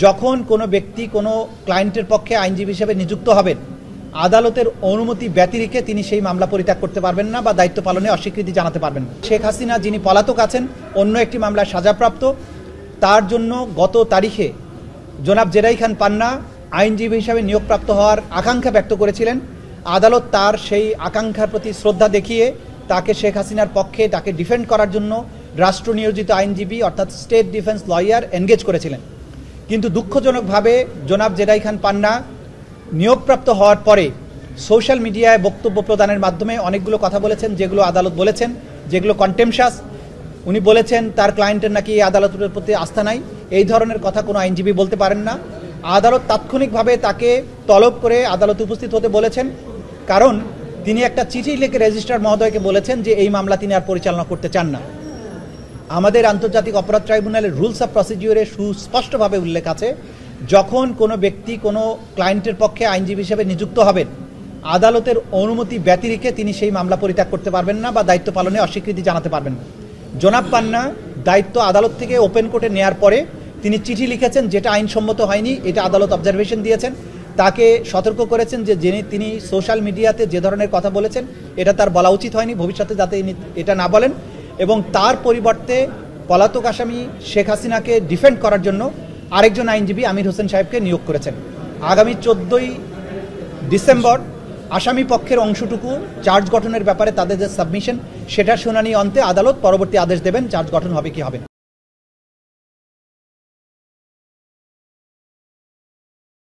যখন কোনো ব্যক্তি কোনো ক্লায়েন্টের পক্ষে আইনজীবী হিসেবে নিযুক্ত হবেন, আদালতের অনুমতি ব্যতিরেকে তিনি সেই মামলা পরিত্যাগ করতে পারবেন না বা দায়িত্ব পালনে অস্বীকৃতি জানাতে পারবেন না। শেখ হাসিনা যিনি পলাতক আছেন, অন্য একটি মামলায় সাজাপ্রাপ্ত, তার জন্য গত তারিখে জনাব জেরাই খান পান্না আইনজীবী হিসাবে নিয়োগপ্রাপ্ত হওয়ার আকাঙ্ক্ষা ব্যক্ত করেছিলেন। আদালত তার সেই আকাঙ্ক্ষার প্রতি শ্রদ্ধা দেখিয়ে তাকে শেখ হাসিনার পক্ষে তাকে ডিফেন্ড করার জন্য রাষ্ট্র নিয়োজিত আইনজীবী অর্থাৎ স্টেট ডিফেন্স লয়ার এনগেজ করেছিলেন। কিন্তু দুঃখজনকভাবে জনাব জেরাই খান পান্না নিয়োগপ্রাপ্ত হওয়ার পরে সোশ্যাল মিডিয়ায় বক্তব্য প্রদানের মাধ্যমে অনেকগুলো কথা বলেছেন, যেগুলো আদালত বলেছেন, যেগুলো কন্টেমশাস। উনি বলেছেন তার ক্লায়েন্টের নাকি এই আদালতের প্রতি আস্থা নাই। এই ধরনের কথা কোনো আইনজীবী বলতে পারেন না। আদালত তাৎক্ষণিকভাবে তাকে তলব করে আদালতে উপস্থিত হতে বলেছেন, কারণ তিনি একটা চিঠি লিখে রেজিস্ট্রার মহোদয়কে বলেছেন যে এই মামলা তিনি আর পরিচালনা করতে চান না। আমাদের আন্তর্জাতিক অপরাধ ট্রাইব্যুনালের রুলস অফ প্রসিডিউরে সুস্পষ্টভাবে উল্লেখ আছে, যখন কোনো ব্যক্তি কোনো ক্লায়েন্টের পক্ষে আইনজীবী হিসেবে নিযুক্ত হবেন, আদালতের অনুমতি ব্যতিরেকে তিনি সেই মামলা পরিত্যাগ করতে পারবেন না বা দায়িত্ব পালনে অস্বীকৃতি জানাতে পারবেন না। জনাব পান্না দায়িত্ব আদালত থেকে ওপেন কোর্টে নেয়ার পরে তিনি চিঠি লিখেছেন, যেটা আইনসম্মত হয়নি, এটা আদালত অবজারভেশন দিয়েছেন। তাকে সতর্ক করেছেন যে তিনি সোশ্যাল মিডিয়াতে যে ধরনের কথা বলেছেন এটা তার বলা উচিত হয়নি, ভবিষ্যতে যাতে এটা না বলেন, এবং তার পরিবর্তে পলাতক আসামি শেখ হাসিনাকে ডিফেন্ড করার জন্য আরেকজন আইনজীবী আমির হোসেন সাহেবকে নিয়োগ করেছেন। আগামী 14ই ডিসেম্বর আসামি পক্ষের অংশটুকু চার্জ গঠনের ব্যাপারে তাদের যে সাবমিশন, সেটার শুনানি অন্তে আদালত পরবর্তী আদেশ দেবেন চার্জ গঠন হবে কি হবে না।